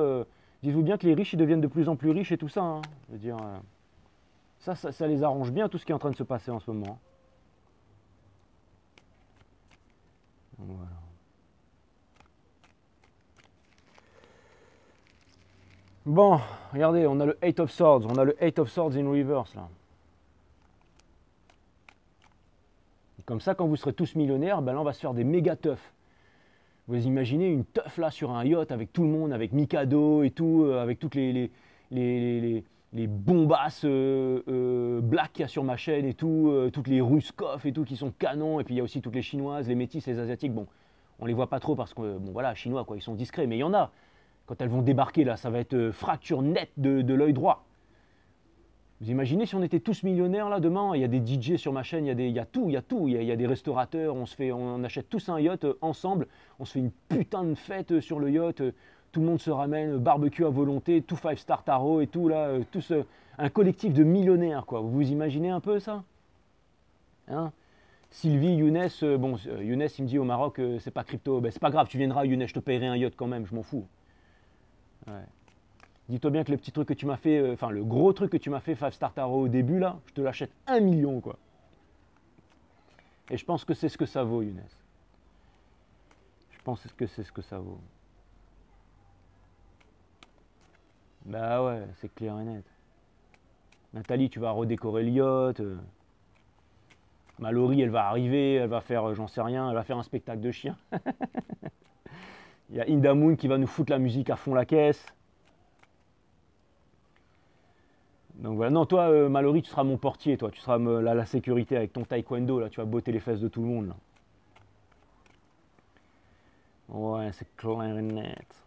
dites-vous bien que les riches ils deviennent de plus en plus riches et tout ça. Hein. Je veux dire, ça les arrange bien tout ce qui est en train de se passer en ce moment. Voilà. Bon, regardez, on a le 8 of Swords, on a le 8 of Swords in reverse là. Comme ça, quand vous serez tous millionnaires, ben là on va se faire des méga teufs. Vous imaginez une teuf là sur un yacht avec tout le monde, avec Mikado et tout, avec toutes les bombasses black qu'il y a sur ma chaîne et tout, toutes les Ruskov et tout qui sont canons, et puis il y a aussi toutes les chinoises, les métis, les asiatiques, bon, on les voit pas trop parce que, bon voilà, chinois quoi, ils sont discrets, mais il y en a. Quand elles vont débarquer là, ça va être fracture nette de l'œil droit. Vous imaginez si on était tous millionnaires là demain, il y a des DJ sur ma chaîne, il y a tout, il y a des restaurateurs, on achète tous un yacht ensemble, on se fait une putain de fête sur le yacht, tout le monde se ramène, barbecue à volonté, tout 5-star tarot et tout là, tous un collectif de millionnaires quoi. Vous vous imaginez un peu ça, hein? Sylvie, Younes, Younes il me dit au Maroc c'est pas crypto, ben, c'est pas grave, tu viendras Younes, je te paierai un yacht quand même, je m'en fous. Ouais. Dis-toi bien que le petit truc que tu m'as fait, enfin le gros truc que tu m'as fait 5-star tarot au début là, je te l'achète 1 million quoi. Et je pense que c'est ce que ça vaut Younes. Je pense que c'est ce que ça vaut. Bah ouais, c'est clair et net. Nathalie, tu vas redécorer le yacht. Mallory, elle va arriver, elle va faire, j'en sais rien, elle va faire un spectacle de chiens. Il y a Indamoon qui va nous foutre la musique à fond la caisse. Donc voilà, non, toi, Mallory, tu seras mon portier, toi, tu seras la sécurité avec ton taekwondo, là, tu vas botter les fesses de tout le monde, là. Ouais, c'est clair et net.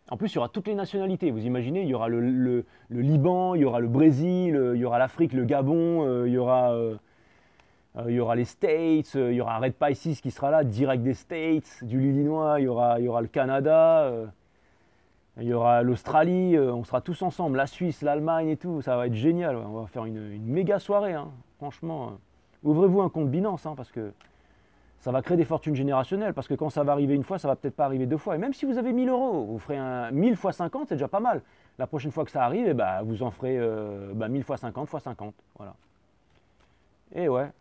En plus, il y aura toutes les nationalités, vous imaginez, il y aura le Liban, il y aura le Brésil, il y aura l'Afrique, le Gabon, il y aura les States, il y aura Red Pie 6 qui sera là, direct des States, du l'Illinois, il y aura le Canada, il y aura l'Australie, on sera tous ensemble, la Suisse, l'Allemagne et tout, ça va être génial, on va faire une méga soirée, hein. Franchement. Ouvrez-vous un compte Binance, hein, parce que ça va créer des fortunes générationnelles, parce que quand ça va arriver une fois, ça va peut-être pas arriver deux fois. Et même si vous avez 1000 euros, vous ferez un 1000 fois 50, c'est déjà pas mal. La prochaine fois que ça arrive, eh ben, vous en ferez 1000 fois 50 fois 50. Voilà. Et ouais.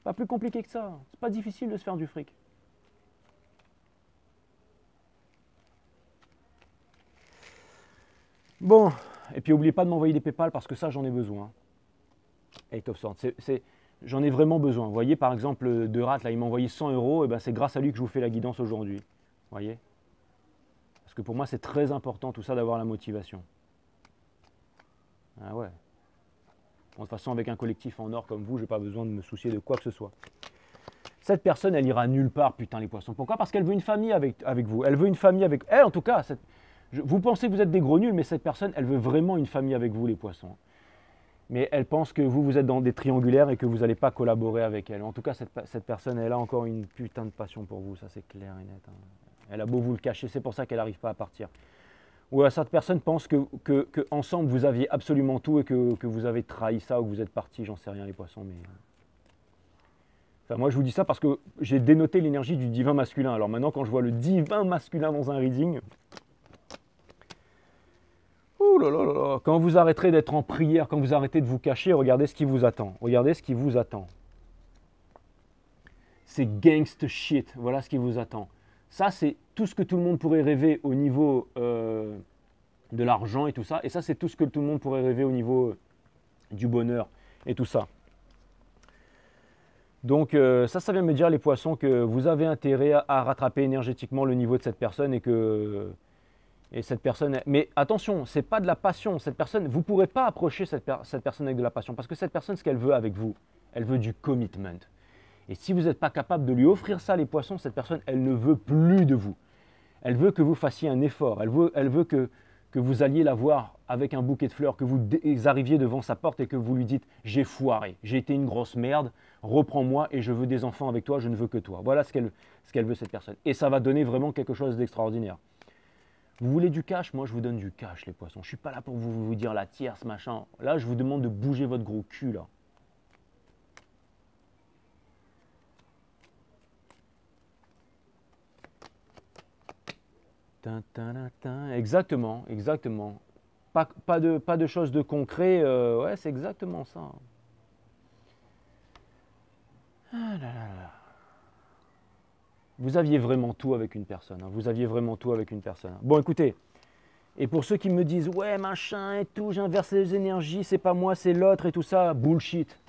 Pas plus compliqué que ça. C'est pas difficile de se faire du fric. Bon, et puis n'oubliez pas de m'envoyer des PayPal parce que ça j'en ai besoin. 8 of Swords, j'en ai vraiment besoin. Vous voyez par exemple De Rat, là il m'a envoyé 100 euros, et ben c'est grâce à lui que je vous fais la guidance aujourd'hui. Vous voyez? Parce que pour moi c'est très important tout ça d'avoir la motivation. Ah ouais. Bon, de toute façon avec un collectif en or comme vous, j'ai pas besoin de me soucier de quoi que ce soit. Cette personne, elle ira nulle part, putain les poissons. Pourquoi? Parce qu'elle veut une famille avec vous. Elle veut une famille avec... Elle en tout cas, vous pensez que vous êtes des gros nuls, mais cette personne, elle veut vraiment une famille avec vous les poissons. Mais elle pense que vous êtes dans des triangulaires et que vous n'allez pas collaborer avec elle. En tout cas, cette personne, elle a encore une putain de passion pour vous, ça c'est clair et net, hein. Elle a beau vous le cacher, c'est pour ça qu'elle n'arrive pas à partir. Ou cette personne pense que ensemble vous aviez absolument tout et que vous avez trahi ça ou que vous êtes partis, j'en sais rien les poissons, mais... Enfin, moi je vous dis ça parce que j'ai dénoté l'énergie du divin masculin. Alors maintenant quand je vois le divin masculin dans un reading... Ouh là là là là. Quand vous arrêterez d'être en prière, quand vous arrêtez de vous cacher, regardez ce qui vous attend. Regardez ce qui vous attend. C'est gangsta shit, voilà ce qui vous attend. Ça c'est tout ce que tout le monde pourrait rêver au niveau de l'argent et tout ça. Et ça c'est tout ce que tout le monde pourrait rêver au niveau du bonheur et tout ça. Donc ça vient me dire les poissons que vous avez intérêt à rattraper énergétiquement le niveau de cette personne et cette personne... Mais attention, ce n'est pas de la passion. Cette personne, vous ne pourrez pas approcher cette personne avec de la passion parce que cette personne, ce qu'elle veut avec vous, elle veut du commitment. Et si vous n'êtes pas capable de lui offrir ça, les poissons, cette personne, elle ne veut plus de vous. Elle veut que vous fassiez un effort. Elle veut que vous alliez la voir avec un bouquet de fleurs, que vous arriviez devant sa porte et que vous lui dites « j'ai foiré, j'ai été une grosse merde, reprends-moi et je veux des enfants avec toi, je ne veux que toi ». Voilà ce qu'elle veut cette personne. Et ça va donner vraiment quelque chose d'extraordinaire. Vous voulez du cash? Moi, je vous donne du cash, les poissons. Je ne suis pas là pour vous dire la tierce, machin. Là, je vous demande de bouger votre gros cul, là. Exactement, exactement. Pas de choses de concret. Ouais, c'est exactement ça. Ah là là là. Vous aviez vraiment tout avec une personne. Hein. Vous aviez vraiment tout avec une personne. Bon, écoutez. Et pour ceux qui me disent, ouais, machin et tout, j'ai inversé les énergies, c'est pas moi, c'est l'autre et tout ça, bullshit.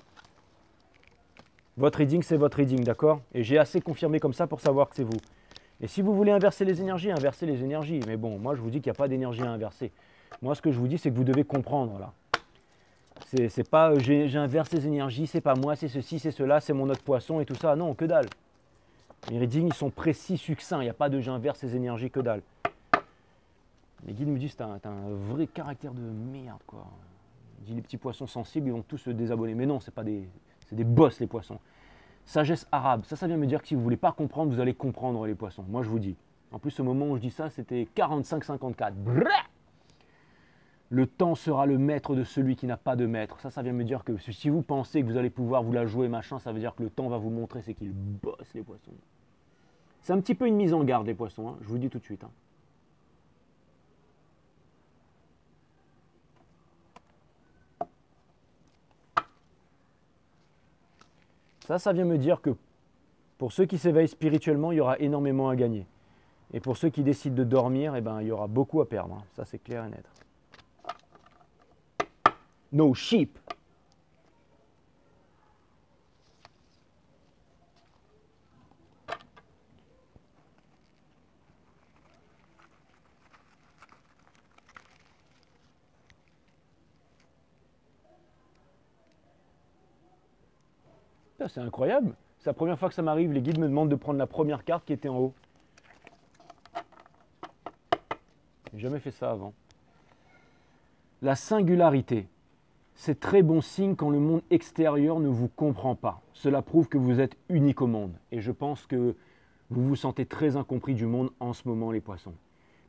Votre reading, c'est votre reading, d'accord? Et j'ai assez confirmé comme ça pour savoir que c'est vous. Et si vous voulez inverser les énergies, inversez les énergies. Mais bon, moi, je vous dis qu'il n'y a pas d'énergie à inverser. Moi, ce que je vous dis, c'est que vous devez comprendre, là. C'est pas, j'inverse les énergies, c'est pas moi, c'est ceci, c'est cela, c'est mon autre poisson et tout ça. Non, que dalle. Les readings, ils sont précis, succincts. Il n'y a pas de j'inverse les énergies, que dalle. Les guides me disent, t'as un vrai caractère de merde, quoi. Ils disent, les petits poissons sensibles, ils vont tous se désabonner. Mais non, c'est des boss, les poissons. Sagesse arabe, ça vient me dire que si vous ne voulez pas comprendre, vous allez comprendre les poissons. Moi, je vous dis. En plus, au moment où je dis ça, c'était 45-54. Le temps sera le maître de celui qui n'a pas de maître. Ça vient me dire que si vous pensez que vous allez pouvoir vous la jouer, machin, ça veut dire que le temps va vous montrer c'est qu'il bosse, les poissons. C'est un petit peu une mise en garde, les poissons, hein, je vous le dis tout de suite. Hein. Ça vient me dire que Pour ceux qui s'éveillent spirituellement, il y aura énormément à gagner. Et pour ceux qui décident de dormir, eh ben, il y aura beaucoup à perdre, hein. Ça c'est clair et net. No sheep. C'est incroyable. C'est la première fois que ça m'arrive. Les guides me demandent de prendre la première carte qui était en haut. J'ai jamais fait ça avant. La singularité. C'est très bon signe quand le monde extérieur ne vous comprend pas. Cela prouve que vous êtes unique au monde. Et je pense que vous vous sentez très incompris du monde en ce moment, les poissons.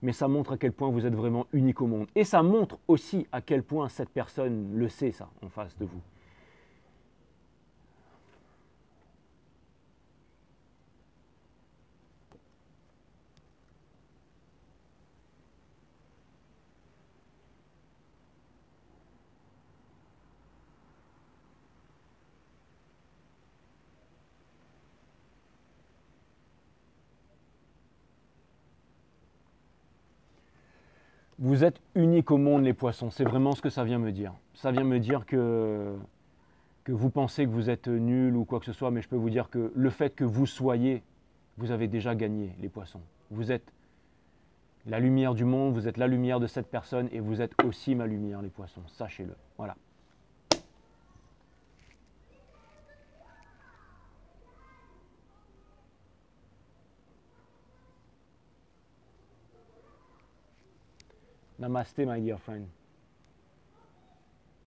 Mais ça montre à quel point vous êtes vraiment unique au monde. Et ça montre aussi à quel point cette personne le sait, ça, en face de vous. Vous êtes unique au monde, les poissons. C'est vraiment ce que ça vient me dire. Ça vient me dire que vous pensez que vous êtes nul ou quoi que ce soit, mais je peux vous dire que le fait que vous soyez, vous avez déjà gagné, les poissons. Vous êtes la lumière du monde, vous êtes la lumière de cette personne et vous êtes aussi ma lumière, les poissons. Sachez-le. Voilà. Namaste, my dear friend.